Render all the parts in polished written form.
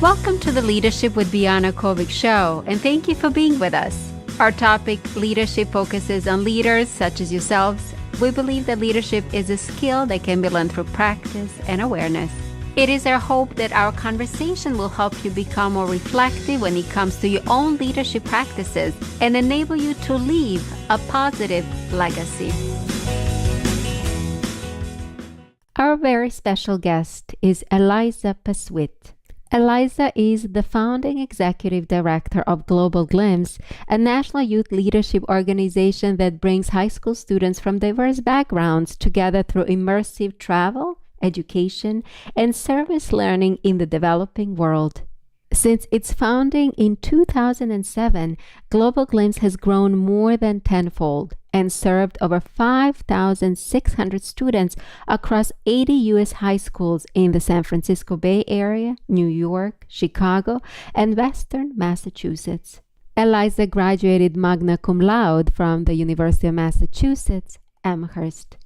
Welcome to the Leadership with Biana Kovic Show, and thank you for being with us. Our topic, leadership, focuses on leaders such as yourselves. We believe that leadership is a skill that can be learned through practice and awareness. It is our hope that our conversation will help you become more reflective when it comes to your own leadership practices and enable you to leave a positive legacy. Our very special guest is Eliza Pesuit. Eliza is the founding executive director of Global Glimpse, a national youth leadership organization that brings high school students from diverse backgrounds together through immersive travel, education, and service learning in the developing world. Since its founding in 2007, Global Glimpse has grown more than tenfold and served over 5,600 students across 80 U.S. high schools in the San Francisco Bay Area, New York, Chicago, and Western Massachusetts. Eliza graduated magna cum laude from the University of Massachusetts, Amherst.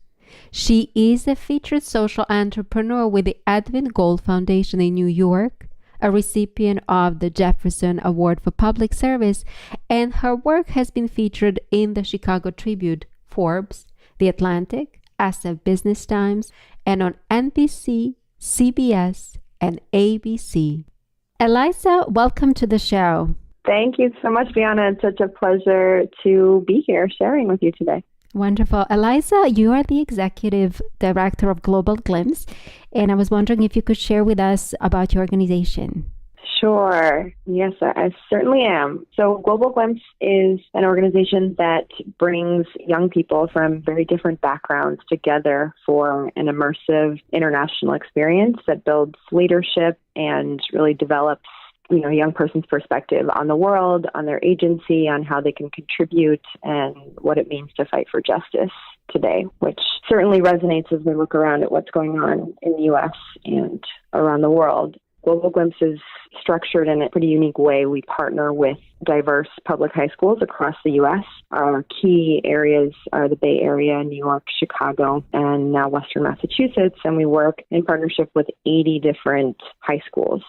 She is a featured social entrepreneur with the Edwin Gold Foundation in New York, a recipient of the Jefferson Award for Public Service, and her work has been featured in the Chicago Tribune, Forbes, The Atlantic, SF Business Times, and on NBC, CBS, and ABC. Eliza, welcome to the show. Thank you so much, Biana. It's such a pleasure to be here sharing with you today. Wonderful. Eliza, you are the executive director of Global Glimpse, and I was wondering if you could share with us about your organization. Sure. Yes, I certainly am. So Global Glimpse is an organization that brings young people from very different backgrounds together for an immersive international experience that builds leadership and really develops a young person's perspective on the world, on their agency, on how they can contribute, and what it means to fight for justice today, which certainly resonates as we look around at what's going on in the U.S. and around the world. Global Glimpse is structured in a pretty unique way. We partner with diverse public high schools across the U.S. Our key areas are the Bay Area, New York, Chicago, and now Western Massachusetts, and we work in partnership with 80 different high schools.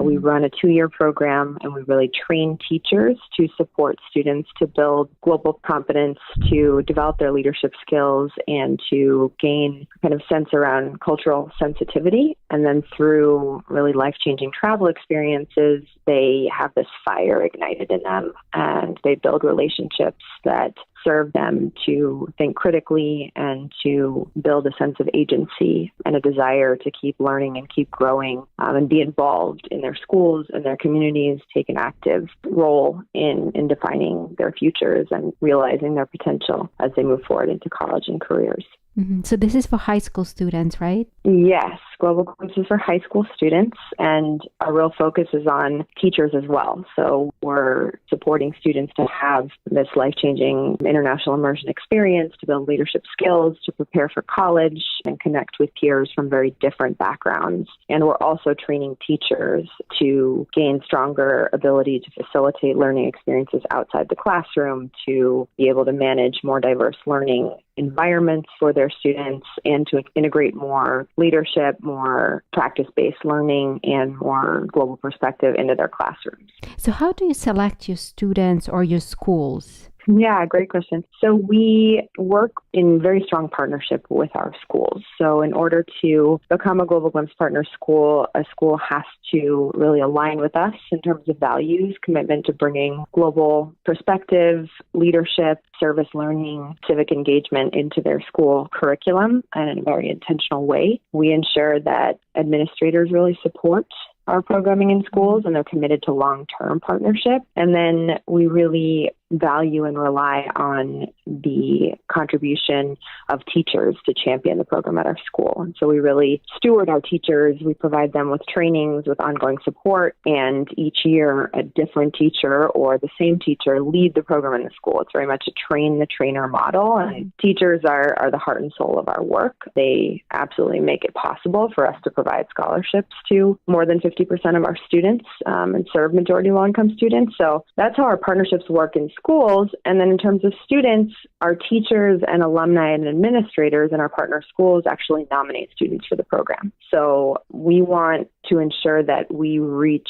We run a 2-year program, and we really train teachers to support students to build global competence, to develop their leadership skills, and to gain kind of sense around cultural sensitivity. And then through really life-changing travel experiences, they have this fire ignited in them, and they build relationships that serve them to think critically and to build a sense of agency and a desire to keep learning and keep growing and be involved in their schools and their communities, take an active role in defining their futures and realizing their potential as they move forward into college and careers. Mm-hmm. So this is for high school students, right? Yes, Global Glimpse is for high school students, and our real focus is on teachers as well. So we're supporting students to have this life-changing international immersion experience, to build leadership skills, to prepare for college, and connect with peers from very different backgrounds. And we're also training teachers to gain stronger ability to facilitate learning experiences outside the classroom, to be able to manage more diverse learning environments for their students, and to integrate more leadership, more practice-based learning, and more global perspective into their classrooms. So how do you select your students or your schools? Yeah, great question. So we work in very strong partnership with our schools. So in order to become a Global Glimpse partner school, a school has to really align with us in terms of values, commitment to bringing global perspective, leadership, service learning, civic engagement into their school curriculum and in a very intentional way. We ensure that administrators really support our programming in schools, and they're committed to long-term partnership. And then we really value and rely on the contribution of teachers to champion the program at our school. And so we really steward our teachers. We provide them with trainings, with ongoing support, and each year a different teacher or the same teacher lead the program in the school. It's very much a train-the-trainer model, and teachers are the heart and soul of our work. They absolutely make it possible for us to provide scholarships to more than 50% of our students and serve majority low-income students. So that's how our partnerships work in schools. And then in terms of students, our teachers and alumni and administrators in our partner schools actually nominate students for the program. So we want to ensure that we reach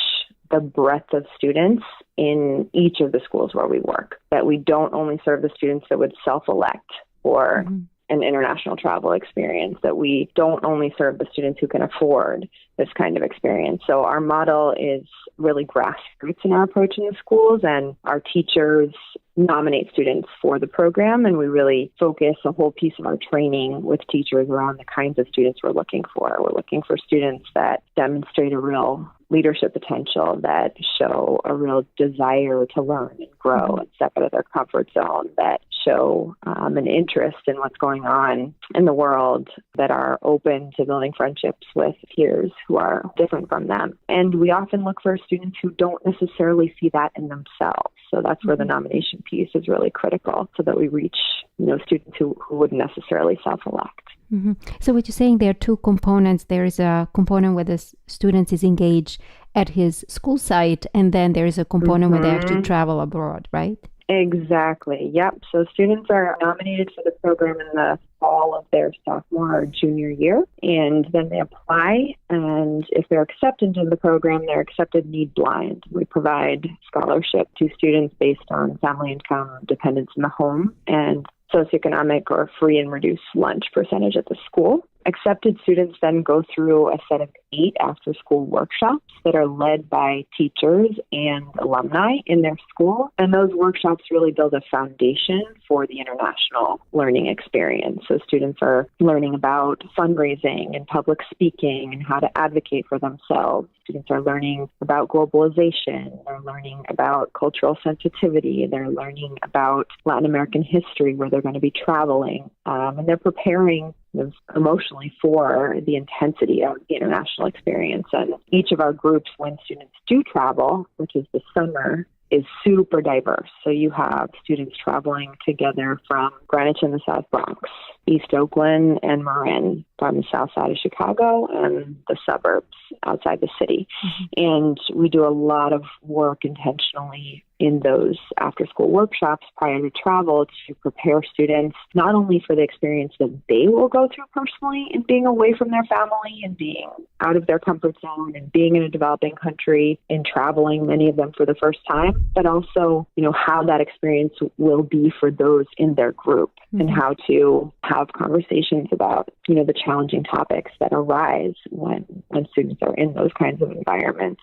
the breadth of students in each of the schools where we work, that we don't only serve the students that would self-elect for an international travel experience, that we don't only serve the students who can afford this kind of experience. So our model is really grassroots in our approach in the schools, and our teachers nominate students for the program, and we really focus a whole piece of our training with teachers around the kinds of students we're looking for. We're looking for students that demonstrate a real leadership potential, that show a real desire to learn and grow and step out of their comfort zone, that show an interest in what's going on in the world, that are open to building friendships with peers who are different from them. And we often look for students who don't necessarily see that in themselves. So that's where the nomination piece is really critical, so that we reach, students who wouldn't necessarily self-elect. So what you're saying, there are two components. There is a component where the student is engaged at his school site, and then there is a component where they actually travel abroad, right? Exactly. Yep. So students are nominated for the program in the fall of their sophomore or junior year, and then they apply. And if they're accepted into the program, they're accepted need blind. We provide scholarship to students based on family income, dependence in the home, and socioeconomic or free and reduced lunch percentage at the school. Accepted students then go through a set of 8 after-school workshops that are led by teachers and alumni in their school. And those workshops really build a foundation for the international learning experience. So students are learning about fundraising and public speaking and how to advocate for themselves. Students are learning about globalization. They're learning about cultural sensitivity. They're learning about Latin American history, where they're going to be traveling. And they're preparing emotionally for the intensity of the international experience. And each of our groups, when students do travel, which is the summer, is super diverse. So you have students traveling together from Greenwich in the South Bronx, East Oakland and Marin, from the south side of Chicago and the suburbs outside the city. And we do a lot of work intentionally in those after-school workshops prior to travel to prepare students not only for the experience that they will go through personally in being away from their family and being out of their comfort zone and being in a developing country and traveling, many of them for the first time, but also, how that experience will be for those in their group and how to have conversations about, the challenging topics that arise when students are in those kinds of environments.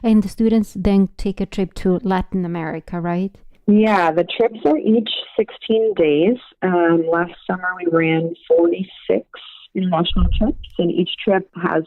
And the students then take a trip to Latin America, right? Yeah, the trips are each 16 days. Last summer, we ran 46 international trips, and each trip has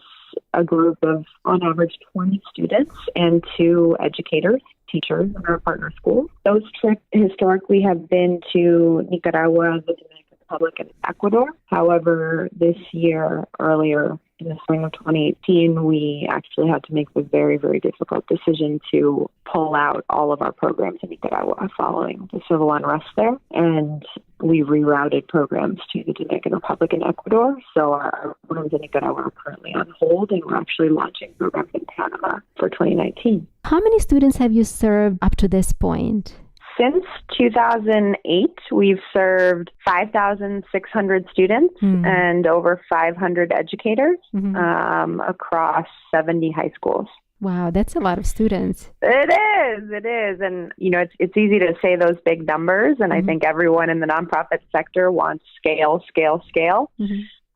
a group of, on average, 20 students and 2 educators, teachers in our partner schools. Those trips historically have been to Nicaragua, the Dominican Republic, and Ecuador. However, this year, earlier in the spring of 2018, we actually had to make the very, very difficult decision to pull out all of our programs in Nicaragua following the civil unrest there. And we rerouted programs to the Dominican Republic and Ecuador. So our programs in Nicaragua are currently on hold, and we're actually launching programs in Panama for 2019. How many students have you served up to this point? Since 2008, we've served 5,600 students and over 500 educators across 70 high schools. Wow, that's a lot of students. It is. And, it's easy to say those big numbers. And I think everyone in the nonprofit sector wants scale.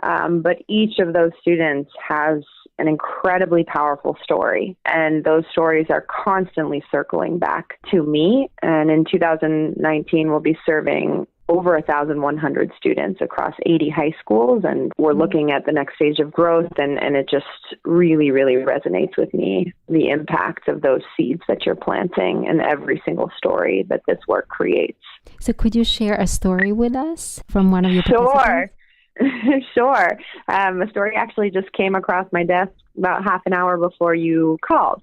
But each of those students has an incredibly powerful story. And those stories are constantly circling back to me. And in 2019, we'll be serving over 1,100 students across 80 high schools. And we're looking at the next stage of growth. And it just really, really resonates with me, the impact of those seeds that you're planting in every single story that this work creates. So could you share a story with us from one of your participants? Sure. A story actually just came across my desk about half an hour before you called.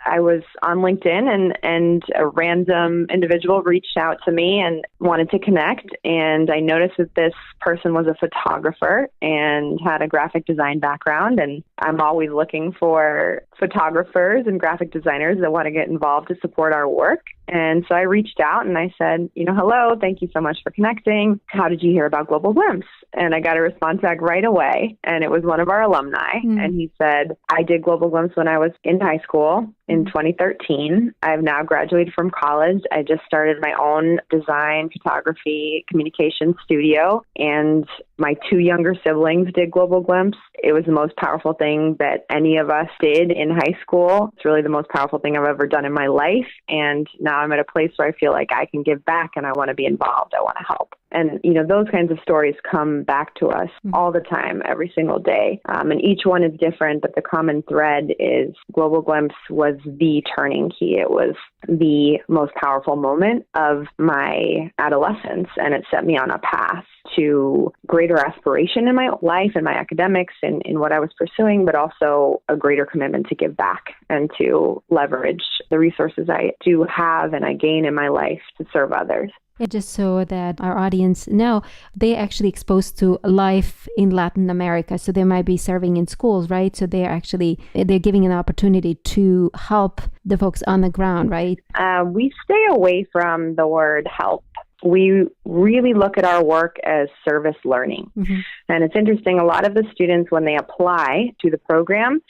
I was on LinkedIn and a random individual reached out to me and wanted to connect. And I noticed that this person was a photographer and had a graphic design background. And I'm always looking for photographers and graphic designers that want to get involved to support our work. And so I reached out and I said, hello, thank you so much for connecting. How did you hear about Global Glimpse? And I got a response back right away. And it was one of our alumni. And he said, said, I did Global Glimpse when I was in high school in 2013. I've now graduated from college. I just started my own design, photography, communication studio, and my 2 younger siblings did Global Glimpse. It was the most powerful thing that any of us did in high school. It's really the most powerful thing I've ever done in my life. And now I'm at a place where I feel like I can give back and I want to be involved. I want to help. And, those kinds of stories come back to us all the time, every single day. And each one is different, but the common thread is Global Glimpse was the turning key. It was the most powerful moment of my adolescence, and it set me on a path to greater aspiration in my life and my academics and in what I was pursuing, but also a greater commitment to give back and to leverage the resources I do have and I gain in my life to serve others. Yeah, just so that our audience know, they're actually exposed to life in Latin America. So they might be serving in schools, right? So they're giving an opportunity to help the folks on the ground, right? We stay away from the word help. We really look at our work as service learning. Mm-hmm. And it's interesting, a lot of the students, when they apply to the program,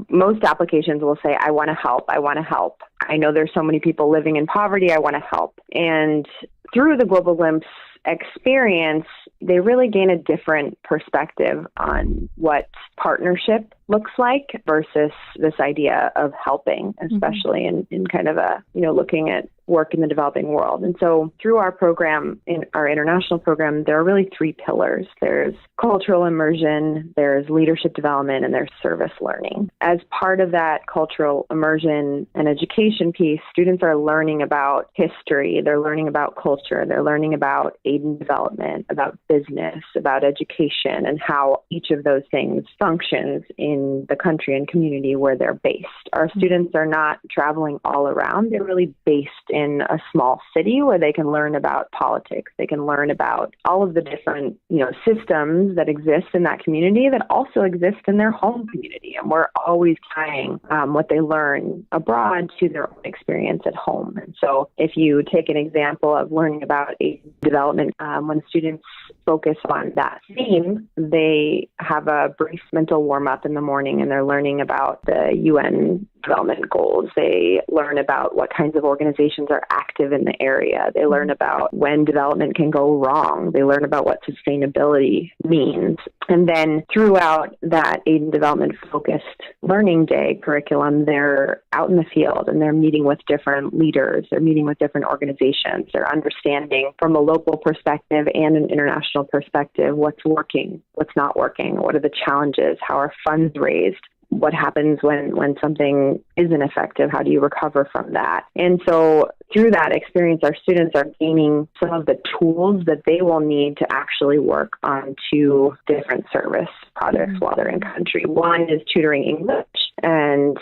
most applications will say, I want to help. I want to help. I know there's so many people living in poverty. I want to help. And through the Global Glimpse experience, they really gain a different perspective on what partnership looks like versus this idea of helping, especially in kind of a, looking at work in the developing world. And so through our program, in our international program, there are really 3 pillars. There's cultural immersion, there's leadership development, and there's service learning. As part of that cultural immersion and education piece, students are learning about history, they're learning about culture, they're learning about aid and development, about business, about education, and how each of those things functions in the country and community where they're based. Our students are not traveling all around. They're really based in a small city where they can learn about politics. They can learn about all of the different, systems that exist in that community that also exist in their home community. And we're always tying what they learn abroad to their own experience at home. And so if you take an example of learning about aid development, when students focus on that theme, they have a brief mental warm-up in the morning and they're learning about the UN development goals. They learn about what kinds of organizations are active in the area. They learn about when development can go wrong. They learn about what sustainability means. And then throughout that aid and development focused learning day curriculum, they're out in the field and they're meeting with different leaders. They're meeting with different organizations. They're understanding from a local perspective and an international perspective what's working, what's not working, what are the challenges, how are funds raised, what happens when something isn't effective, how do you recover from that? And so through that experience, our students are gaining some of the tools that they will need to actually work on 2 different service projects while they're in country. One is tutoring English, and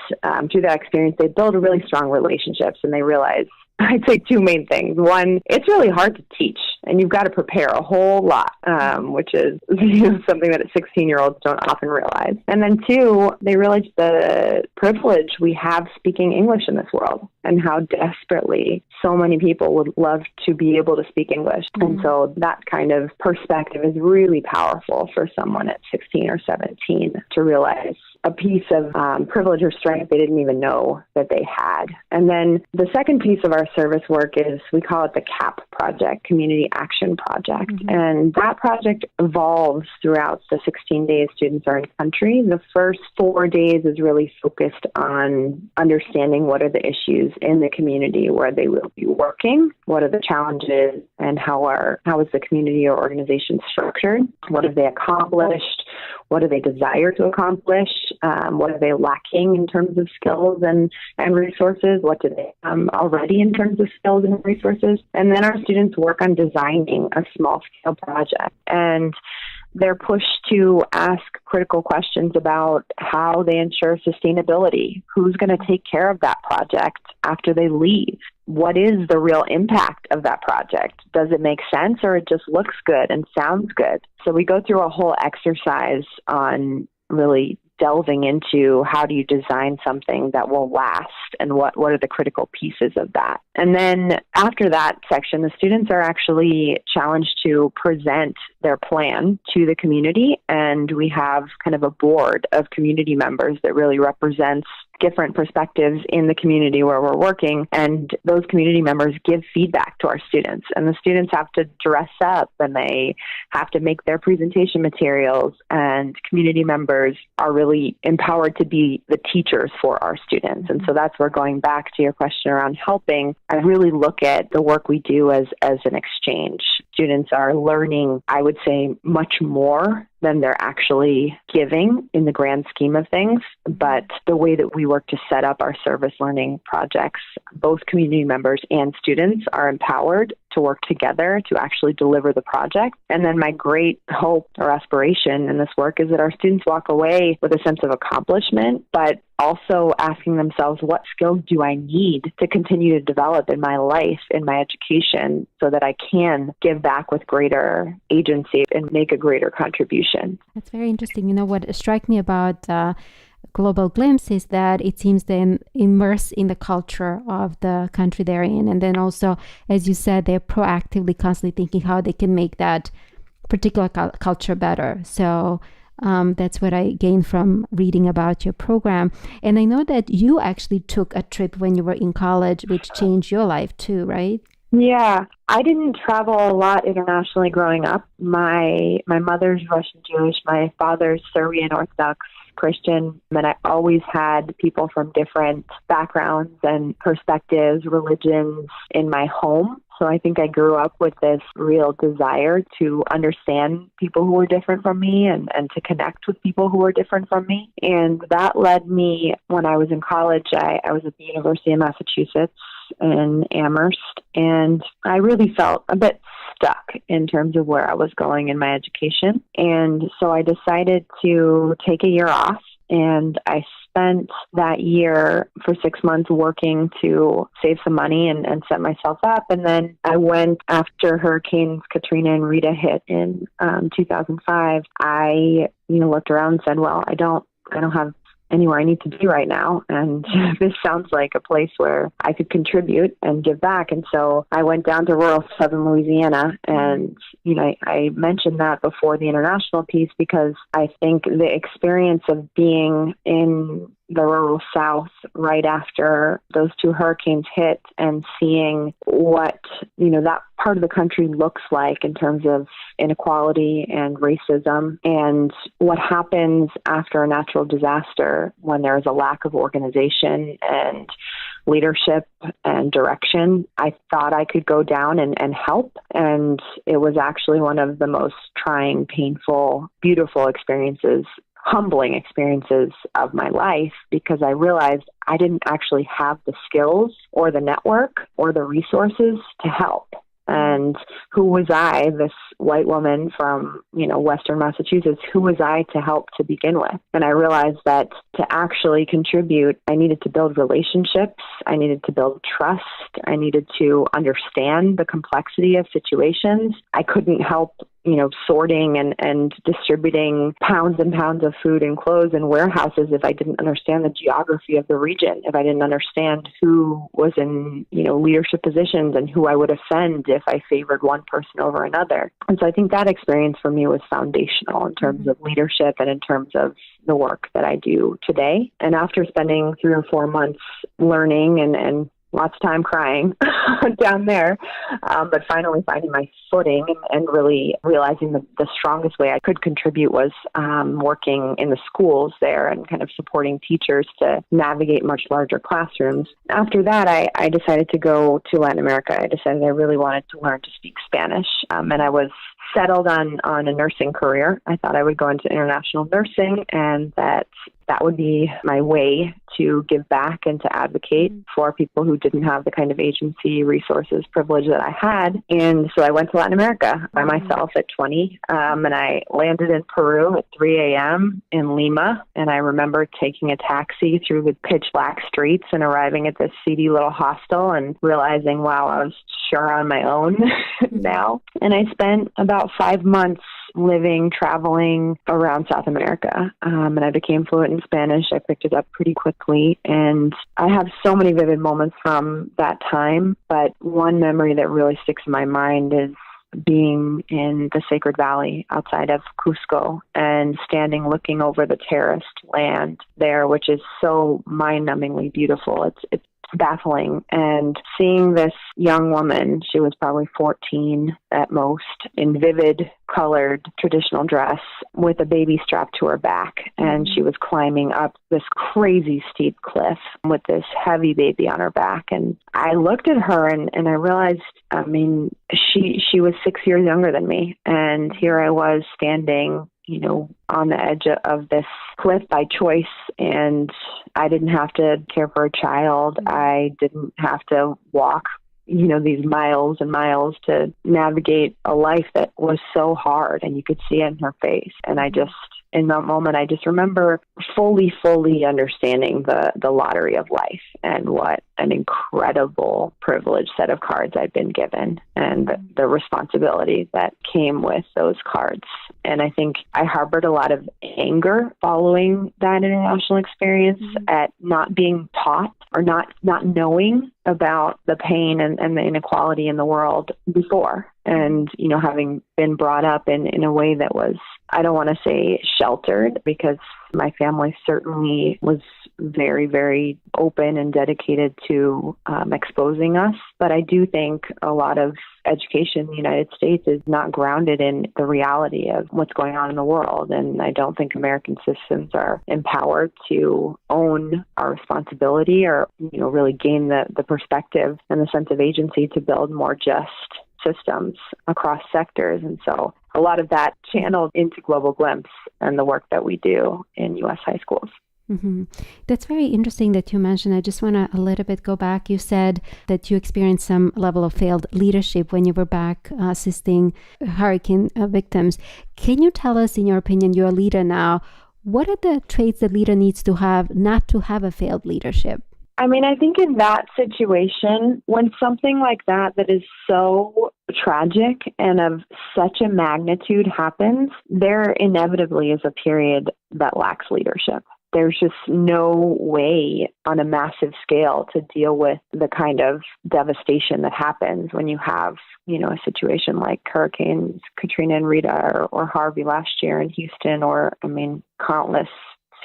through that experience, they build really strong relationships, and they realize, I'd say 2 main things. One, it's really hard to teach, and you've got to prepare a whole lot, which is something that 16-year-olds don't often realize. And then 2, they realize the privilege we have speaking English in this world and how desperately so many people would love to be able to speak English. And so that kind of perspective is really powerful for someone at 16 or 17 to realize a piece of privilege or strength they didn't even know that they had. And then the second piece of our service work is, we call it the CAP project, Community Action Project. And that project evolves throughout the 16 days students are in country. The first 4 days is really focused on understanding what are the issues in the community where they will be working, what are the challenges, and how is the community or organization structured, what have they accomplished, what do they desire to accomplish, what are they lacking in terms of skills and resources, what do they already in terms of skills and resources. And then our students work on designing a small-scale project. And they're pushed to ask critical questions about how they ensure sustainability. Who's going to take care of that project after they leave? What is the real impact of that project? Does it make sense, or it just looks good and sounds good? So we go through a whole exercise on really delving into how do you design something that will last and what are the critical pieces of that. And then after that section, the students are actually challenged to present their plan to the community. And we have kind of a board of community members that really represents different perspectives in the community where we're working. And those community members give feedback to our students. And the students have to dress up and they have to make their presentation materials. And community members are really empowered to be the teachers for our students. And so that's where, going back to your question around helping, I really look at the work we do as an exchange. Students are learning, I would say, much more than they're actually giving in the grand scheme of things. But the way that we work to set up our service learning projects, both community members and students are empowered to work together to actually deliver the project. And then my great hope or aspiration in this work is that our students walk away with a sense of accomplishment, but also asking themselves, what skills do I need to continue to develop in my life, in my education, so that I can give back with greater agency and make a greater contribution. That's very interesting. You know, what struck me about Global Glimpse is that it seems they immerse in the culture of the country they're in. And then also, as you said, they're proactively constantly thinking how they can make that particular culture better. So that's what I gained from reading about your program. And I know that you actually took a trip when you were in college, which changed your life too, right? Yeah, I didn't travel a lot internationally growing up. My mother's Russian Jewish, my father's Serbian Orthodox Christian, and I always had people from different backgrounds and perspectives, religions in my home. So I think I grew up with this real desire to understand people who were different from me and to connect with people who were different from me. And that led me, when I was in college, I was at the University of Massachusetts in Amherst, and I really felt a bit stuck in terms of where I was going in my education. And so I decided to take a year off, and I spent that year for 6 months working to save some money and set myself up. And then I went after Hurricanes Katrina and Rita hit in 2005. I looked around and said, well, I don't have anywhere I need to be right now. And this sounds like a place where I could contribute and give back. And so I went down to rural southern Louisiana. And, I mentioned that before the international piece because I think the experience of being in the rural South right after those two hurricanes hit and seeing what, that part of the country looks like in terms of inequality and racism, and what happens after a natural disaster when there is a lack of organization and leadership and direction. I thought I could go down and help. And it was actually one of the most trying, painful, beautiful experiences, humbling experiences of my life, because I realized I didn't actually have the skills or the network or the resources to help. And who was I, this white woman from, Western Massachusetts, who was I to help to begin with? And I realized that to actually contribute, I needed to build relationships. I needed to build trust. I needed to understand the complexity of situations. I couldn't help sorting and distributing pounds and pounds of food and clothes in warehouses if I didn't understand the geography of the region, if I didn't understand who was in, leadership positions and who I would offend if I favored one person over another. And so I think that experience for me was foundational in terms of leadership and in terms of the work that I do today. And after spending 3 or 4 months learning and lots of time crying down there, but finally finding my footing and really realizing the strongest way I could contribute was working in the schools there and kind of supporting teachers to navigate much larger classrooms. After that, I decided to go to Latin America. I decided I really wanted to learn to speak Spanish, and I was settled on a nursing career. I thought I would go into international nursing, and that would be my way to give back and to advocate for people who didn't have the kind of agency, resources, privilege that I had. And so I went to Latin America by myself at 20, and I landed in Peru at 3 a.m. in Lima. And I remember taking a taxi through the pitch black streets and arriving at this seedy little hostel and realizing, wow, I was sure on my own now. And I spent about 5 months traveling around South America. And I became fluent in Spanish. I picked it up pretty quickly. And I have so many vivid moments from that time. But one memory that really sticks in my mind is being in the Sacred Valley outside of Cusco and standing looking over the terraced land there, which is so mind-numbingly beautiful. It's baffling. And seeing this young woman, she was probably 14 at most, in vivid colored traditional dress with a baby strapped to her back. And she was climbing up this crazy steep cliff with this heavy baby on her back. And I looked at her and I realized, I mean, she was 6 years younger than me. And here I was standing, you know, on the edge of this cliff by choice, and I didn't have to care for a child. I didn't have to walk, you know, these miles and miles to navigate a life that was so hard, and you could see it in her face. And I just, in that moment, I just remember fully understanding the lottery of life and what an incredible privileged set of cards I'd been given and the responsibility that came with those cards. And I think I harbored a lot of anger following that international experience at not being taught or not knowing about the pain and the inequality in the world before. And, you know, having been brought up in a way that was, I don't want to say sheltered, because my family certainly was very, very open and dedicated to exposing us. But I do think a lot of education in the United States is not grounded in the reality of what's going on in the world. And I don't think American citizens are empowered to own our responsibility or, you know, really gain the perspective and the sense of agency to build more just systems across sectors. And so a lot of that channeled into Global Glimpse and the work that we do in U.S. high schools. Mm-hmm. That's very interesting that you mentioned. I just want to a little bit go back. You said that you experienced some level of failed leadership when you were back assisting hurricane victims. Can you tell us, in your opinion, you're a leader now, what are the traits that leader needs to have not to have a failed leadership? I mean, I think in that situation, when something like that is so tragic and of such a magnitude happens, there inevitably is a period that lacks leadership. There's just no way on a massive scale to deal with the kind of devastation that happens when you have, you know, a situation like Hurricanes Katrina and Rita or Harvey last year in Houston, or, I mean, countless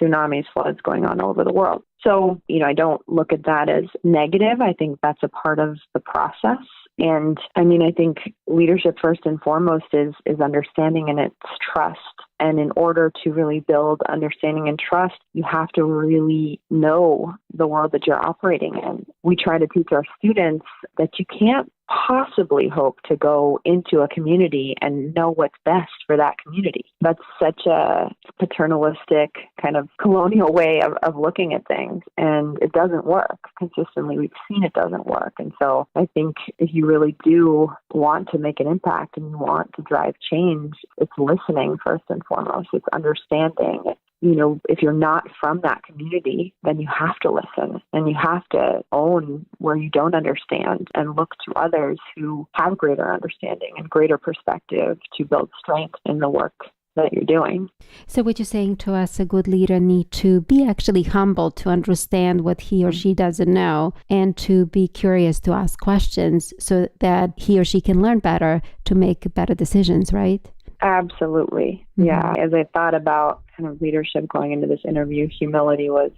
tsunamis, floods going on all over the world. So, you know, I don't look at that as negative. I think that's a part of the process. And I mean, I think leadership first and foremost is understanding, and it's trust. And in order to really build understanding and trust, you have to really know the world that you're operating in. We try to teach our students that you can't possibly hope to go into a community and know what's best for that community. That's such a paternalistic kind of colonial way of looking at things, and it doesn't work consistently. We've seen it doesn't work. And so I think if you really do want to make an impact and you want to drive change, it's listening first and foremost. It's understanding. You know, if you're not from that community, then you have to listen and you have to own where you don't understand and look to others who have greater understanding and greater perspective to build strength in the work that you're doing. So what you're saying to us, a good leader need to be actually humble to understand what he or she doesn't know, and to be curious to ask questions so that he or she can learn better to make better decisions, right? Absolutely. Yeah. As I thought about kind of leadership going into this interview, humility was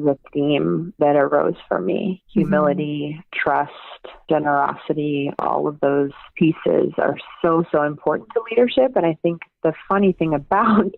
a theme that arose for me. Humility, trust, generosity, all of those pieces are so important to leadership. And I think the funny thing about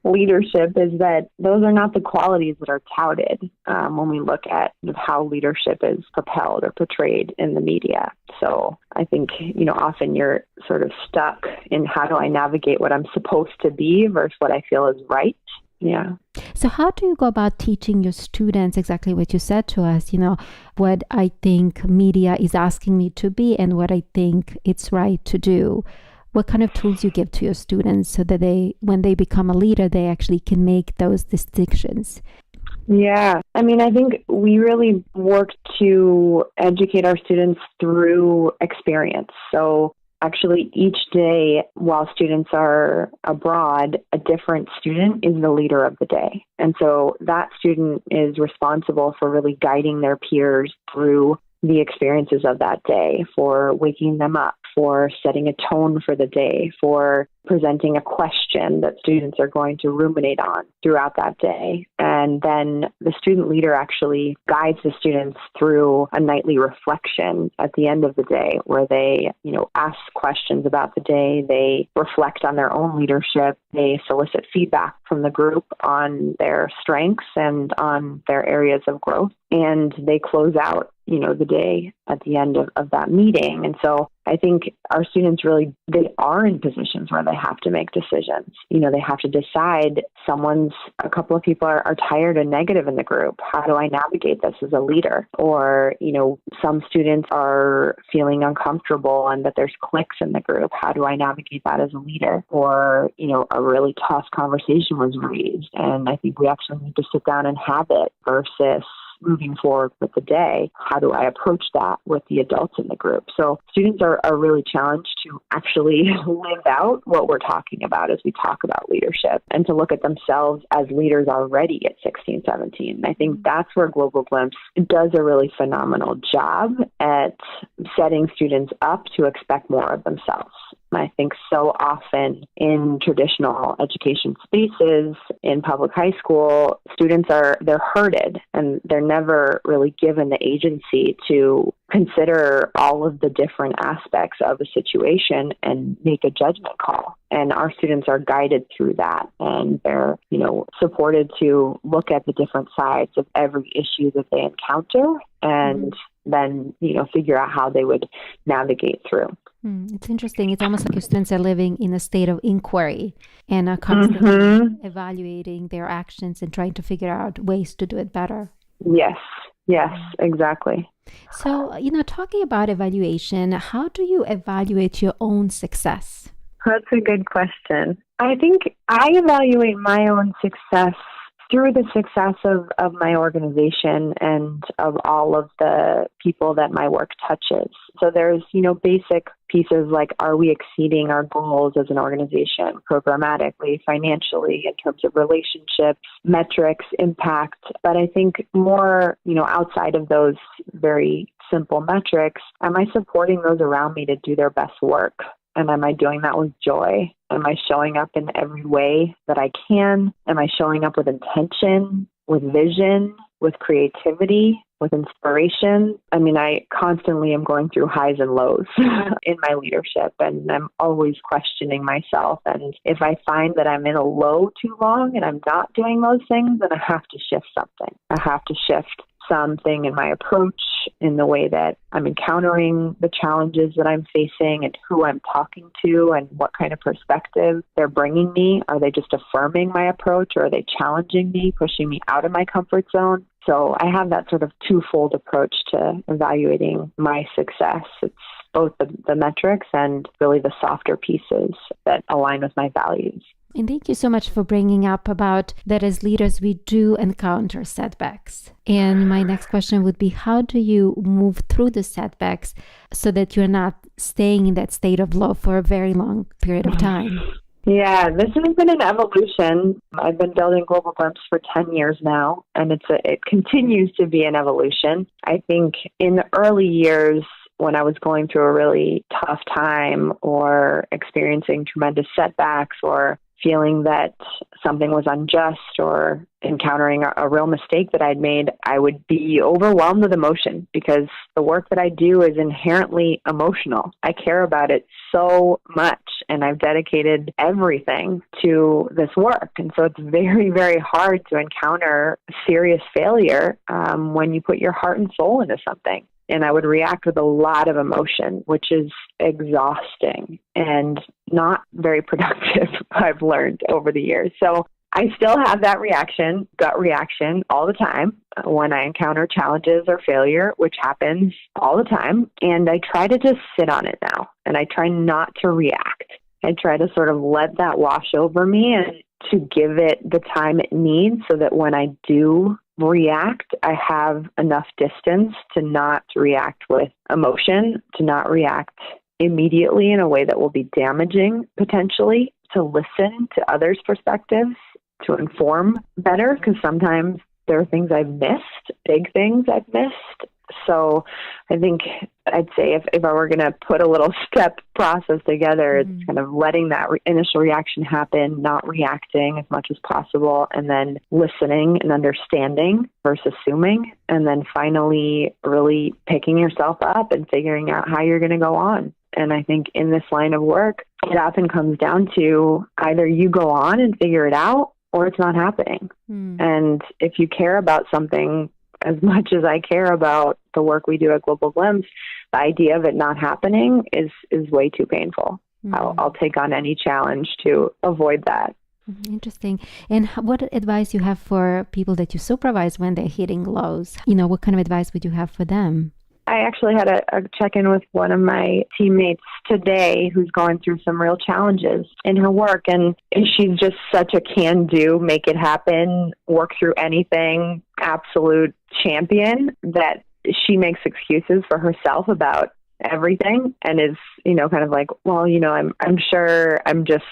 leadership is that those are not the qualities that are touted when we look at how leadership is propelled or portrayed in the media. So I think, you know, often you're sort of stuck in how do I navigate what I'm supposed to be versus what I feel is right. Yeah. So how do you go about teaching your students exactly what you said to us, you know, what I think media is asking me to be and what I think it's right to do? What kind of tools you give to your students so that they, when they become a leader, they actually can make those distinctions? Yeah. I mean, I think we really work to educate our students through experience. So actually each day while students are abroad, a different student is the leader of the day. And so that student is responsible for really guiding their peers through the experiences of that day, for waking them up, for setting a tone for the day, for presenting a question that students are going to ruminate on throughout that day. And then the student leader actually guides the students through a nightly reflection at the end of the day where they, ask questions about the day. They reflect on their own leadership. They solicit feedback from the group on their strengths and on their areas of growth. And they close out, the day at the end of that meeting. And so I think our students they are in positions where they have to make decisions. They have to decide a couple of people are tired and negative in the group. How do I navigate this as a leader? Or, some students are feeling uncomfortable and that there's cliques in the group. How do I navigate that as a leader? Or, a really tough conversation was raised and I think we actually need to sit down and have it versus moving forward with the day. How do I approach that with the adults in the group? So students are really challenged to actually live out what we're talking about as we talk about leadership and to look at themselves as leaders already at 16, 17. And I think that's where Global Glimpse does a really phenomenal job at setting students up to expect more of themselves. I think so often in traditional education spaces, in public high school, students they're herded and they're never really given the agency to consider all of the different aspects of a situation and make a judgment call. And our students are guided through that and they're, supported to look at the different sides of every issue that they encounter and then, figure out how they would navigate through. It's interesting. It's almost like your students are living in a state of inquiry and are constantly evaluating their actions and trying to figure out ways to do it better. Yes, exactly. So, talking about evaluation, how do you evaluate your own success? That's a good question. I think I evaluate my own success through the success of my organization and of all of the people that my work touches. So there's, basic pieces like, are we exceeding our goals as an organization, programmatically, financially, in terms of relationships, metrics, impact. But I think more, outside of those very simple metrics, am I supporting those around me to do their best work? And am I doing that with joy? Am I showing up in every way that I can? Am I showing up with intention, with vision, with creativity, with inspiration? I mean, I constantly am going through highs and lows in my leadership, and I'm always questioning myself. And if I find that I'm in a low too long and I'm not doing those things, then I have to shift something. I have to shift something in my approach, in the way that I'm encountering the challenges that I'm facing and who I'm talking to and what kind of perspective they're bringing me. Are they just affirming my approach or are they challenging me, pushing me out of my comfort zone? So I have that sort of twofold approach to evaluating my success. It's both the metrics and really the softer pieces that align with my values. And thank you so much for bringing up about that as leaders, we do encounter setbacks. And my next question would be, how do you move through the setbacks so that you're not staying in that state of low for a very long period of time? Yeah, this has been an evolution. I've been building Global Glimpse for 10 years now, and it continues to be an evolution. I think in the early years, when I was going through a really tough time or experiencing tremendous setbacks or feeling that something was unjust or encountering a real mistake that I'd made, I would be overwhelmed with emotion because the work that I do is inherently emotional. I care about it so much and I've dedicated everything to this work. And so it's very, very hard to encounter serious failure when you put your heart and soul into something. And I would react with a lot of emotion, which is exhausting and not very productive, I've learned over the years. So I still have that reaction, gut reaction, all the time when I encounter challenges or failure, which happens all the time. And I try to just sit on it now, and I try not to react. I try to sort of let that wash over me and to give it the time it needs so that when I do react, I have enough distance to not react with emotion, to not react immediately in a way that will be damaging potentially, to listen to others' perspectives, to inform better, because sometimes there are things I've missed, big things I've missed, So I think I'd say if I were going to put a little step process together, it's kind of letting that initial reaction happen, not reacting as much as possible, and then listening and understanding versus assuming, and then finally really picking yourself up and figuring out how you're going to go on. And I think in this line of work, it often comes down to either you go on and figure it out or it's not happening. And if you care about something as much as I care about the work we do at Global Glimpse, the idea of it not happening is way too painful. I'll take on any challenge to avoid that. Interesting. And what advice you have for people that you supervise when they're hitting lows? What kind of advice would you have for them? I actually had a check-in with one of my teammates today who's going through some real challenges in her work. And she's just such a can-do, make it happen, work through anything, absolute champion that she makes excuses for herself about everything and is, kind of like, well, I'm sure I'm just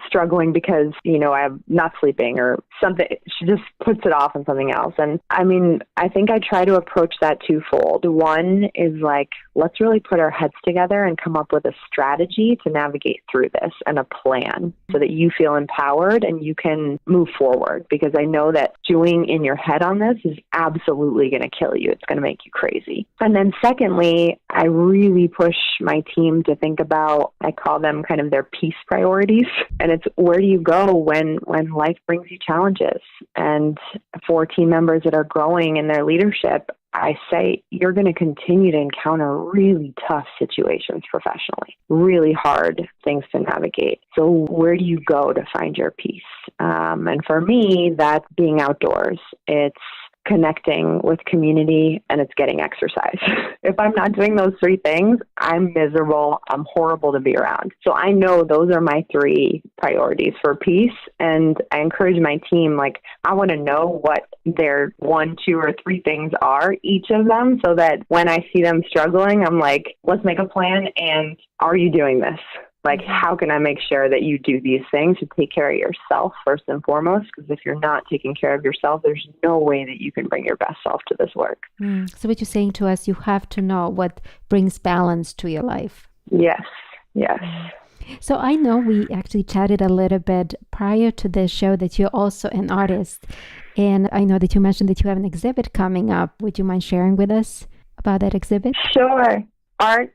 struggling because, I'm not sleeping or something. She just puts it off on something else. And I mean, I think I try to approach that twofold. One is like, let's really put our heads together and come up with a strategy to navigate through this and a plan so that you feel empowered and you can move forward. Because I know that doing in your head on this is absolutely going to kill you. It's going to make you crazy. And then secondly, I really push my team to think about, I call them kind of their peace priorities. And it's where do you go when life brings you challenges? And for team members that are growing in their leadership, I say you're going to continue to encounter really tough situations professionally, really hard things to navigate. So where do you go to find your peace? And for me, that's being outdoors. It's connecting with community, and it's getting exercise. If I'm not doing those three things, I'm miserable. I'm horrible to be around. So I know those are my three priorities for peace. And I encourage my team, I want to know what their 1, 2, or 3 things are, each of them, so that when I see them struggling, I'm like, let's make a plan. And are you doing this? How can I make sure that you do these things to take care of yourself first and foremost? Because if you're not taking care of yourself, there's no way that you can bring your best self to this work. So what you're saying to us, you have to know what brings balance to your life. Yes. So I know we actually chatted a little bit prior to this show that you're also an artist. And I know that you mentioned that you have an exhibit coming up. Would you mind sharing with us about that exhibit? Sure. Art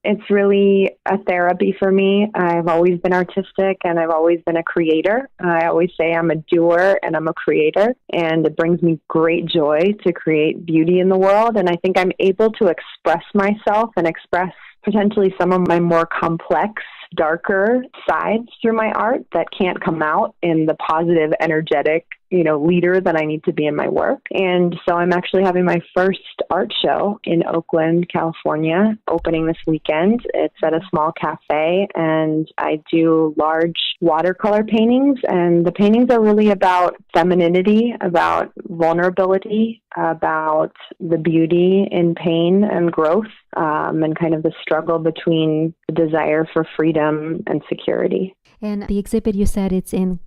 it's really a therapy for me. I've always been artistic and I've always been a creator. I always say I'm a doer and I'm a creator, and it brings me great joy to create beauty in the world. And I think I'm able to express myself and express potentially some of my more complex, darker sides through my art that can't come out in the positive, energetic, leader that I need to be in my work. And so I'm actually having my first art show in Oakland, California, opening this weekend. It's at a small cafe, and I do large watercolor paintings. And the paintings are really about femininity, about vulnerability, about the beauty in pain and growth, and kind of the struggle between the desire for freedom and security. And the exhibit, you said it's in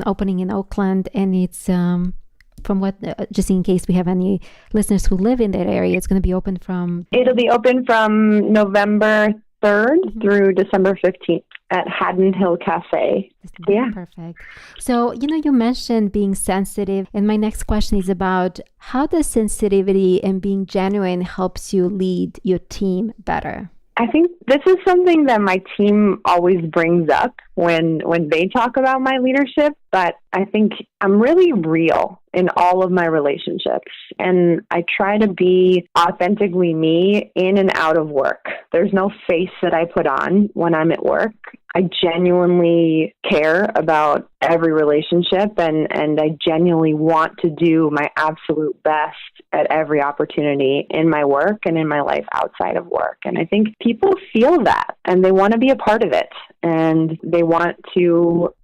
opening in Oakland, and it's from what, just in case we have any listeners who live in that area, it's going to be open from... It'll be open from November 3rd through December 15th at Haddon Hill Cafe. Yeah. Perfect. So, you mentioned being sensitive, and my next question is about how does sensitivity and being genuine helps you lead your team better? I think this is something that my team always brings up when they talk about my leadership, but I think I'm really real in all of my relationships, and I try to be authentically me in and out of work. There's no face that I put on when I'm at work. I genuinely care about every relationship, and I genuinely want to do my absolute best at every opportunity in my work and in my life outside of work. And I think people feel that, and they want to be a part of it. And they want to,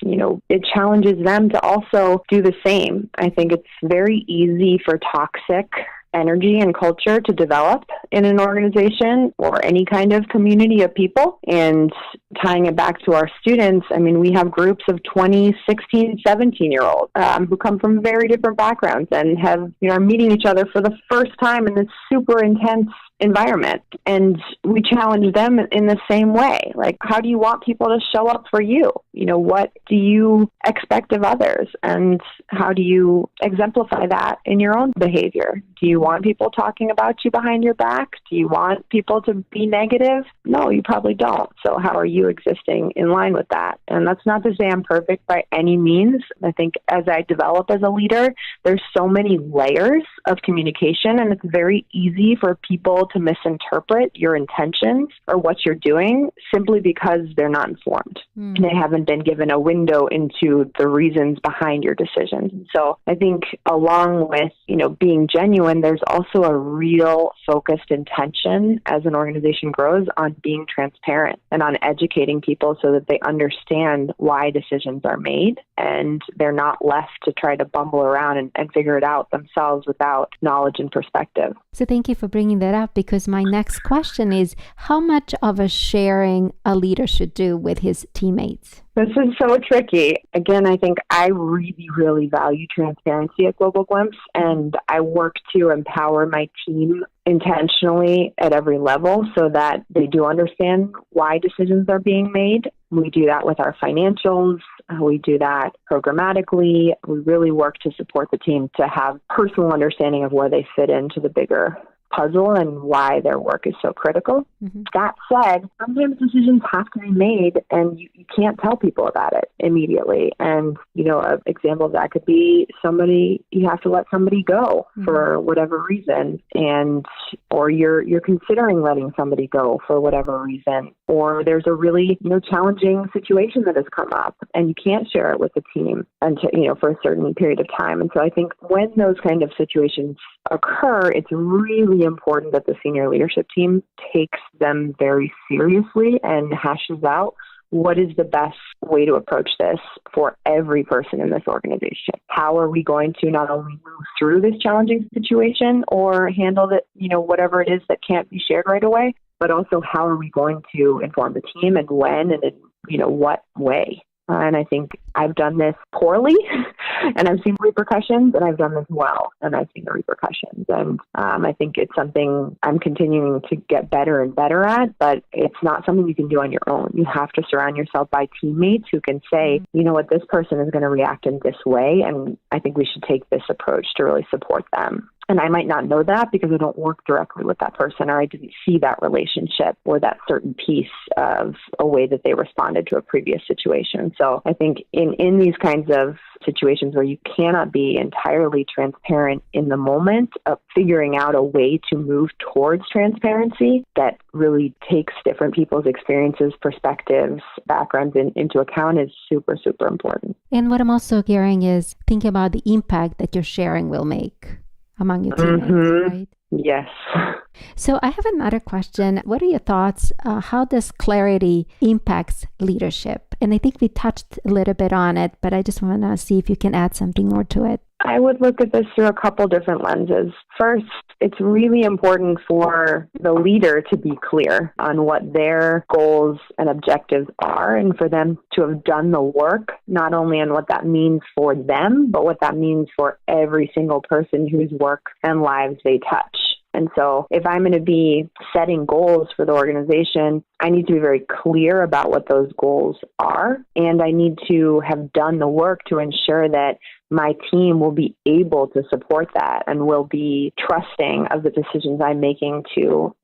it challenges them to also do the same. I think it's very easy for toxic energy and culture to develop in an organization or any kind of community of people. And tying it back to our students, I mean, we have groups of 20, 16, 17-year-olds who come from very different backgrounds and have, are meeting each other for the first time in this super intense environment. And we challenge them in the same way. Like, how do you want people to show up for you? What do you expect of others? And how do you exemplify that in your own behavior? Do you want people talking about you behind your back? Do you want people to be negative? No, you probably don't. So how are you existing in line with that? And that's not to say I'm perfect by any means. I think as I develop as a leader, there's so many layers of communication, and it's very easy for people to misinterpret your intentions or what you're doing simply because they're not informed. And they haven't been given a window into the reasons behind your decisions. So I think along with, being genuine, there's also a real focused intention as an organization grows on being transparent and on educating people so that they understand why decisions are made and they're not left to try to bumble around and figure it out themselves without knowledge and perspective. So thank you for bringing that up, because my next question is, how much of a sharing a leader should do with his teammates? This is so tricky. Again, I think I really, really value transparency at Global Glimpse, and I work to empower my team intentionally at every level so that they do understand why decisions are being made. We do that with our financials. We do that programmatically. We really work to support the team to have personal understanding of where they fit into the bigger puzzle and why their work is so critical. That said, sometimes decisions have to be made and you can't tell people about it immediately. And, an example of that could be you have to let somebody go for whatever reason, or you're considering letting somebody go for whatever reason, or there's a really, challenging situation that has come up and you can't share it with the team until, for a certain period of time. And so I think when those kind of situations occur, it's really important that the senior leadership team takes them very seriously and hashes out what is the best way to approach this for every person in this organization. How are we going to not only move through this challenging situation or handle it, whatever it is that can't be shared right away, but also how are we going to inform the team and when and in, what way. And I think I've done this poorly and I've seen repercussions, and I've done this well and I've seen the repercussions. And I think it's something I'm continuing to get better and better at, but it's not something you can do on your own. You have to surround yourself by teammates who can say, this person is going to react in this way, and I think we should take this approach to really support them. And I might not know that because I don't work directly with that person, or I didn't see that relationship or that certain piece of a way that they responded to a previous situation. So I think in these kinds of situations where you cannot be entirely transparent in the moment, of figuring out a way to move towards transparency that really takes different people's experiences, perspectives, backgrounds into account is super, super important. And what I'm also hearing is think about the impact that your sharing will make among your teammates, right? Yes. So I have another question. What are your thoughts? How does clarity impacts leadership? And I think we touched a little bit on it, but I just want to see if you can add something more to it. I would look at this through a couple different lenses. First, it's really important for the leader to be clear on what their goals and objectives are, and for them to have done the work, not only on what that means for them, but what that means for every single person whose work and lives they touch. And so if I'm going to be setting goals for the organization, I need to be very clear about what those goals are. And I need to have done the work to ensure that my team will be able to support that and will be trusting of the decisions I'm making to,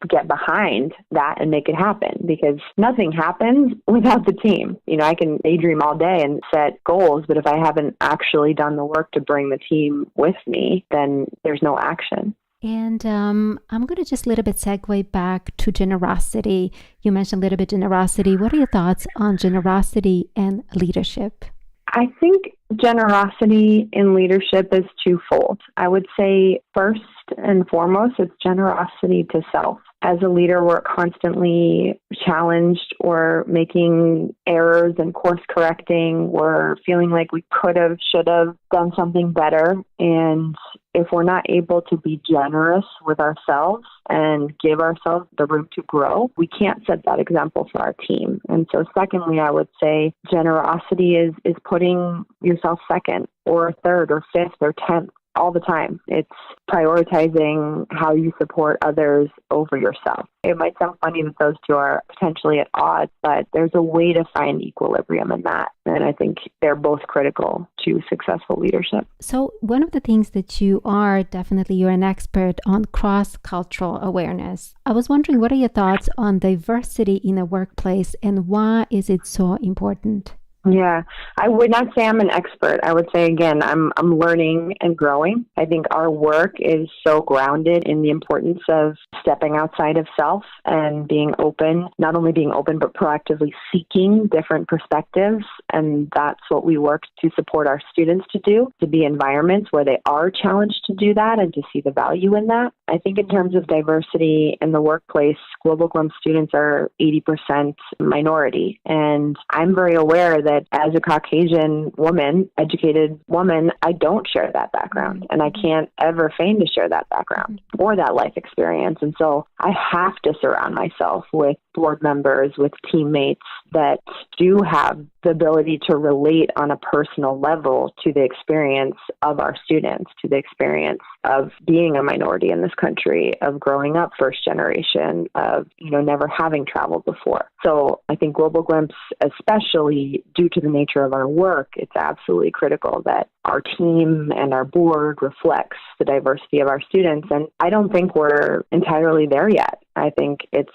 get behind that and make it happen, because nothing happens without the team. I can daydream all day and set goals, but if I haven't actually done the work to bring the team with me, then there's no action. And I'm going to just a little bit segue back to generosity. You mentioned a little bit generosity. What are your thoughts on generosity and leadership? I think generosity in leadership is twofold. I would say first and foremost, it's generosity to self. as a leader, we're constantly challenged or making errors and course correcting. We're feeling like we could have, should have done something better. And if we're not able to be generous with ourselves and give ourselves the room to grow, we can't set that example for our team. And so secondly, I would say generosity is putting yourself second or third or fifth or 10th all the time. It's prioritizing how you support others over yourself. It might sound funny that those two are potentially at odds, but there's a way to find equilibrium in that. And I think they're both critical to successful leadership. So one of the things that you're an expert on cross-cultural awareness. I was wondering, what are your thoughts on diversity in the workplace and why is it so important? Yeah, I would not say I'm an expert. I would say, again, I'm learning and growing. I think our work is so grounded in the importance of stepping outside of self and being open, not only being open, but proactively seeking different perspectives. And that's what we work to support our students to do, to be environments where they are challenged to do that and to see the value in that. I think in terms of diversity in the workplace, Global GLEM students are 80% minority. And I'm very aware that as a Caucasian woman, educated woman, I don't share that background. And I can't ever feign to share that background or that life experience. And so I have to surround myself with board members, with teammates that do have the ability to relate on a personal level to the experience of our students, to the experience of being a minority in this country, of growing up first generation, of, never having traveled before. So I think Global Glimpse, especially due to the nature of our work, it's absolutely critical that our team and our board reflects the diversity of our students. And I don't think we're entirely there yet. I think it's,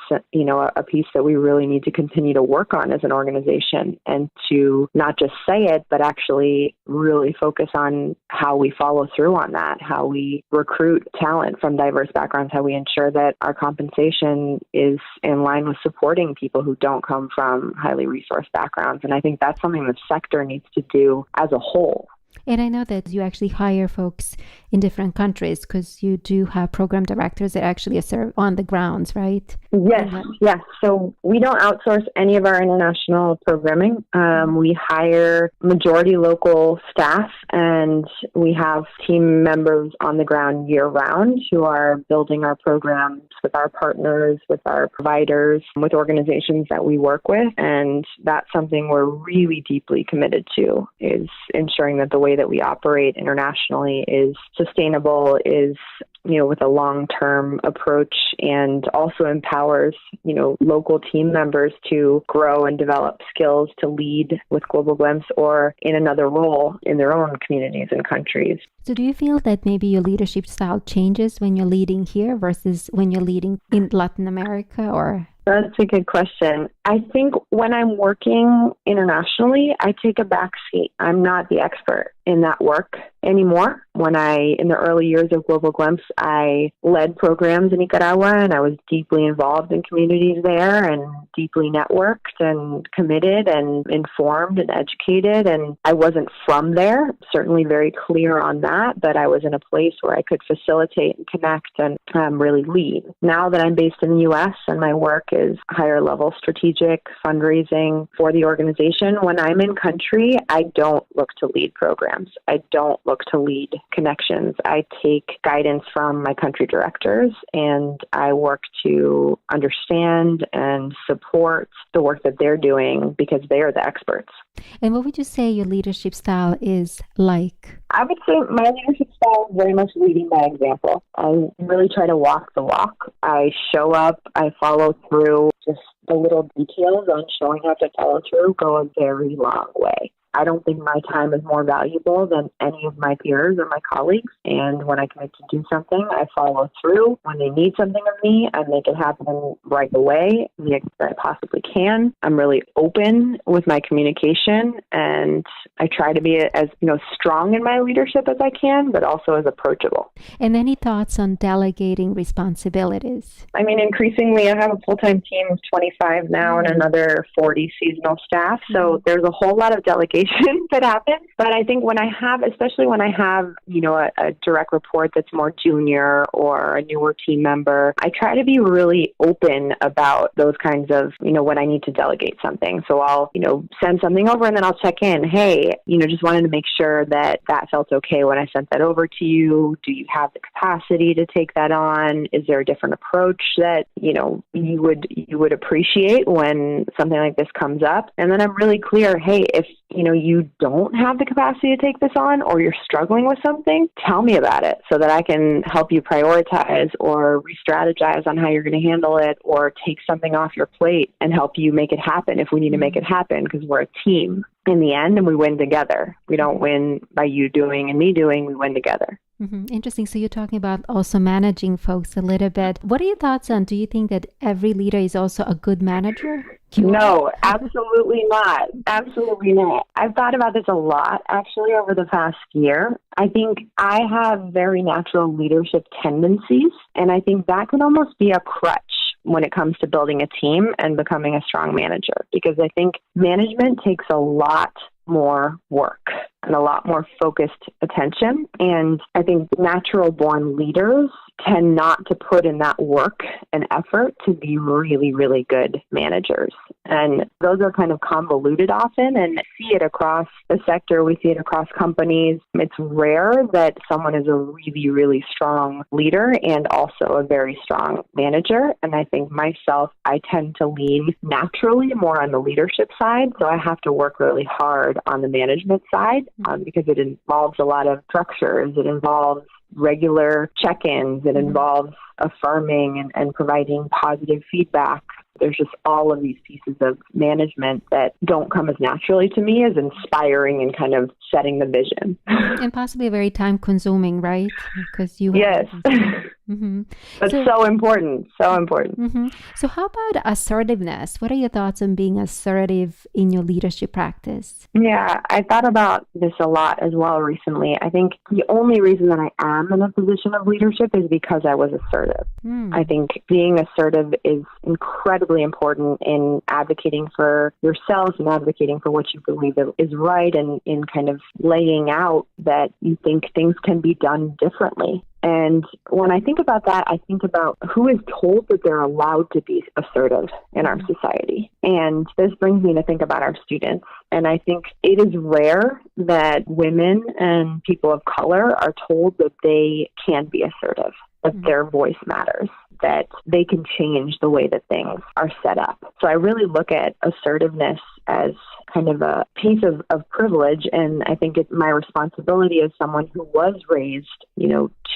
a piece that we really need to continue to work on as an organization and to not just say it, but actually really focus on how we follow through on that, how we recruit talent from diverse backgrounds, how we ensure that our compensation is in line with supporting people who don't come from highly resourced backgrounds. And I think that's something the sector needs to do as a whole. And I know that you actually hire folks in different countries because you do have program directors that actually serve on the grounds, right? Yes. So we don't outsource any of our international programming. We hire majority local staff, and we have team members on the ground year-round who are building our programs with our partners, with our providers, with organizations that we work with. And that's something we're really deeply committed to, is ensuring that the way that we operate internationally is sustainable, is with a long-term approach, and also empowers, local team members to grow and develop skills to lead with Global Glimpse or in another role in their own communities and countries. So do you feel that maybe your leadership style changes when you're leading here versus when you're leading in Latin America, or? That's a good question. I think when I'm working internationally, I take a back seat. I'm not the expert in that work anymore. In the early years of Global Glimpse, I led programs in Nicaragua, and I was deeply involved in communities there and deeply networked and committed and informed and educated. And I wasn't from there, certainly very clear on that, but I was in a place where I could facilitate and connect and really lead. Now that I'm based in the U.S. and my work is higher level strategic fundraising for the organization, when I'm in country, I don't look to lead programs. I don't look to lead connections. I take guidance from my country directors, and I work to understand and support the work that they're doing because they are the experts. And what would you say your leadership style is like? I would say my leadership style is very much leading by example. I really try to walk the walk. I show up, I follow through. Just the little details on showing up to follow through go a very long way. I don't think my time is more valuable than any of my peers or my colleagues. And when I commit to do something, I follow through. When they need something of me, I make it happen right away, the extent I possibly can. I'm really open with my communication, and I try to be as strong in my leadership as I can, but also as approachable. And any thoughts on delegating responsibilities? I mean, increasingly, I have a full-time team of 25 now and another 40 seasonal staff. So there's a whole lot of delegation delegation could happen. But I think especially when I have, a direct report that's more junior or a newer team member, I try to be really open about those kinds of, when I need to delegate something. So I'll, send something over and then I'll check in. Hey, just wanted to make sure that felt okay when I sent that over to you. Do you have the capacity to take that on? Is there a different approach that, you would appreciate when something like this comes up? And then I'm really clear, hey, if, you don't have the capacity to take this on or you're struggling with something, tell me about it so that I can help you prioritize or re-strategize on how you're going to handle it, or take something off your plate and help you make it happen if we need to make it happen, because we're a team in the end and we win together. We don't win by you doing and me doing, we win together. Interesting. So you're talking about also managing folks a little bit. What are your thoughts on, do you think that every leader is also a good manager? No, absolutely not. Absolutely not. I've thought about this a lot, actually, over the past year. I think I have very natural leadership tendencies, and I think that can almost be a crutch when it comes to building a team and becoming a strong manager, because I think management takes a lot more work and a lot more focused attention. And I think natural born leaders tend not to put in that work and effort to be really, really good managers. And those are kind of convoluted often, and see it across the sector. We see it across companies. It's rare that someone is a really, really strong leader and also a very strong manager. And I think myself, I tend to lean naturally more on the leadership side. So I have to work really hard on the management side because it involves a lot of structures. It involves regular check-ins. It involves affirming and providing positive feedback. There's just all of these pieces of management that don't come as naturally to me as inspiring and kind of setting the vision. And possibly very time-consuming, right? Because you yes. But so important, so important. So how about assertiveness? What are your thoughts on being assertive in your leadership practice? Yeah, I thought about this a lot as well recently. I think the only reason that I am in a position of leadership is because I was assertive. I think being assertive is incredibly important in advocating for yourself and advocating for what you believe is right, and in kind of laying out that you think things can be done differently. And when I think about that, I think about who is told that they're allowed to be assertive in our society. And this brings me to think about our students. And I think it is rare that women and people of color are told that they can be assertive, that their voice matters, that they can change the way that things are set up. So I really look at assertiveness as kind of a piece of privilege. And I think it's my responsibility as someone who was raised,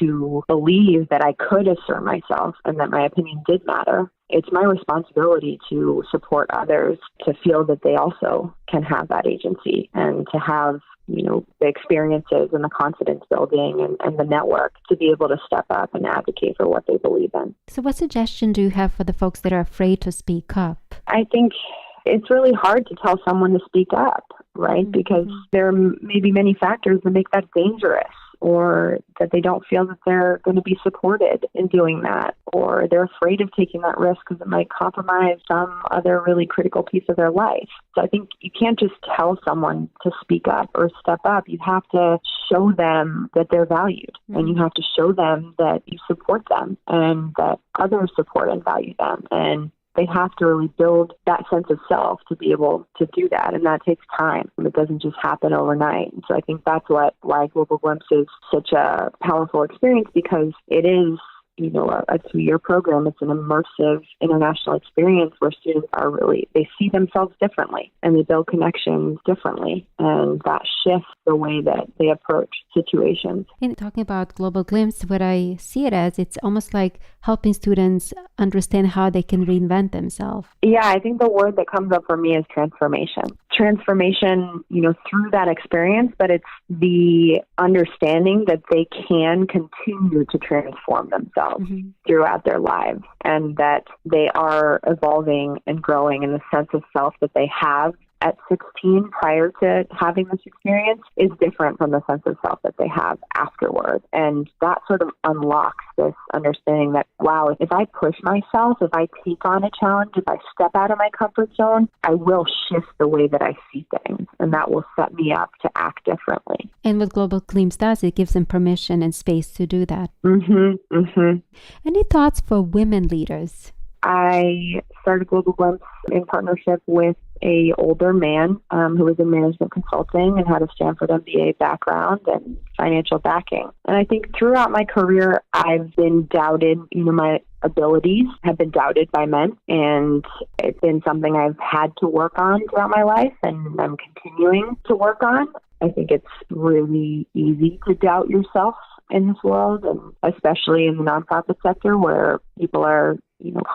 to believe that I could assert myself and that my opinion did matter. It's my responsibility to support others to feel that they also can have that agency and to have, the experiences and the confidence building and the network to be able to step up and advocate for what they believe in. So what suggestion do you have for the folks that are afraid to speak up? I think it's really hard to tell someone to speak up, right? Because there may be many factors that make that dangerous, or that they don't feel that they're going to be supported in doing that, or they're afraid of taking that risk because it might compromise some other really critical piece of their life. So I think you can't just tell someone to speak up or step up. You have to show them that they're valued, and you have to show them that you support them and that others support and value them. And they have to really build that sense of self to be able to do that. And that takes time. It doesn't just happen overnight. And so I think that's why Global Glimpse is such a powerful experience, because it is, a 2-year program. It's an immersive international experience where students they see themselves differently and they build connections differently. And that shifts the way that they approach situations. In talking about Global Glimpse, what I see it as, it's almost like helping students understand how they can reinvent themselves. Yeah, I think the word that comes up for me is transformation. Transformation, through that experience, but it's the understanding that they can continue to transform themselves throughout their lives, and that they are evolving and growing in the sense of self that they have at 16 prior to having this experience is different from the sense of self that they have afterward. And that sort of unlocks this understanding that, wow, if I push myself, if I take on a challenge, if I step out of my comfort zone, I will shift the way that I see things. And that will set me up to act differently. And what Global Glimpse does, it gives them permission and space to do that. Any thoughts for women leaders? I started Global Glimpse in partnership with a older man who was in management consulting and had a Stanford MBA background and financial backing. And I think throughout my career, I've been doubted, my abilities have been doubted by men. And it's been something I've had to work on throughout my life, and I'm continuing to work on. I think it's really easy to doubt yourself in this world, and especially in the nonprofit sector where people are,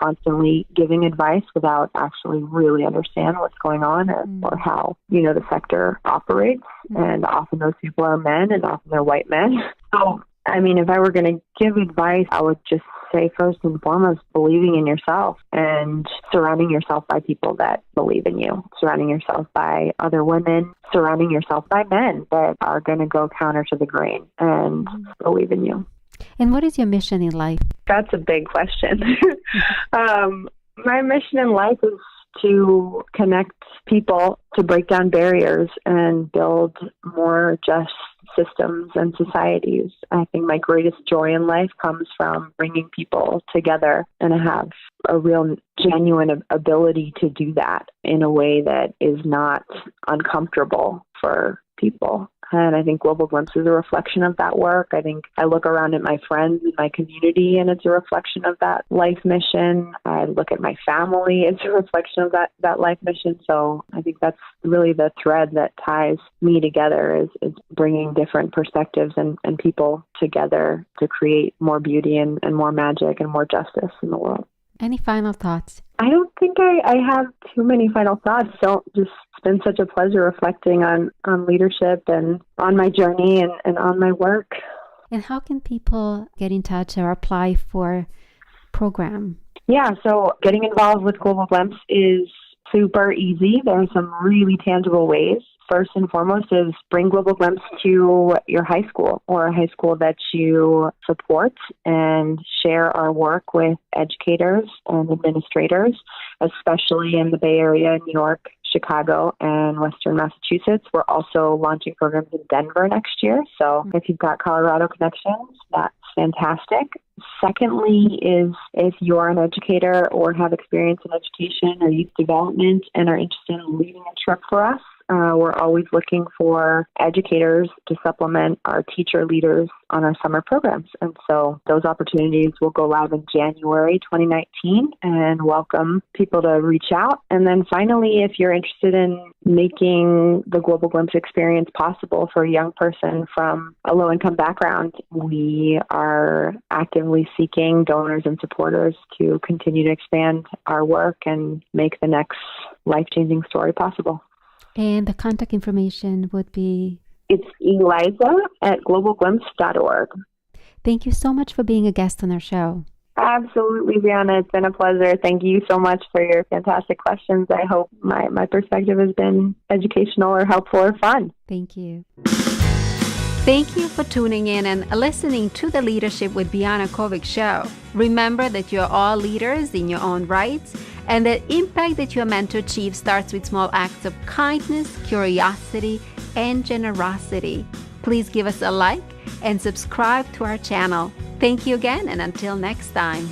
constantly giving advice without actually really understand what's going on or how, the sector operates. And often those people are men, and often they're white men. So, if I were going to give advice, I would just say first and foremost, believing in yourself and surrounding yourself by people that believe in you, surrounding yourself by other women, surrounding yourself by men that are going to go counter to the grain and believe in you. And what is your mission in life? That's a big question. My mission in life is to connect people, to break down barriers and build more just systems and societies. I think my greatest joy in life comes from bringing people together, and I have a real genuine ability to do that in a way that is not uncomfortable for people. And I think Global Glimpse is a reflection of that work. I think I look around at my friends and my community, and it's a reflection of that life mission. I look at my family, it's a reflection of that life mission. So I think that's really the thread that ties me together is bringing different perspectives and people together to create more beauty and more magic and more justice in the world. Any final thoughts? I don't think I have too many final thoughts. It's been such a pleasure reflecting on leadership and on my journey and on my work. And how can people get in touch or apply for program? Yeah, so getting involved with Global Glimpse is super easy. There are some really tangible ways. First and foremost is bring Global Glimpse to your high school or a high school that you support and share our work with educators and administrators, especially in the Bay Area, New York, Chicago, and Western Massachusetts. We're also launching programs in Denver next year. So if you've got Colorado connections, that's fantastic. Secondly is if you're an educator or have experience in education or youth development and are interested in leading a trip for us, we're always looking for educators to supplement our teacher leaders on our summer programs. And so those opportunities will go live in January 2019 and welcome people to reach out. And then finally, if you're interested in making the Global Glimpse experience possible for a young person from a low-income background, we are actively seeking donors and supporters to continue to expand our work and make the next life-changing story possible. And the contact information would be? It's Eliza at globalglimpse.org. Thank you so much for being a guest on our show. Absolutely, Biana. It's been a pleasure. Thank you so much for your fantastic questions. I hope my perspective has been educational or helpful or fun. Thank you. Thank you for tuning in and listening to the Leadership with Biana Kovic Show. Remember that you're all leaders in your own rights, and the impact that you're meant to achieve starts with small acts of kindness, curiosity, and generosity. Please give us a like and subscribe to our channel. Thank you again, and until next time.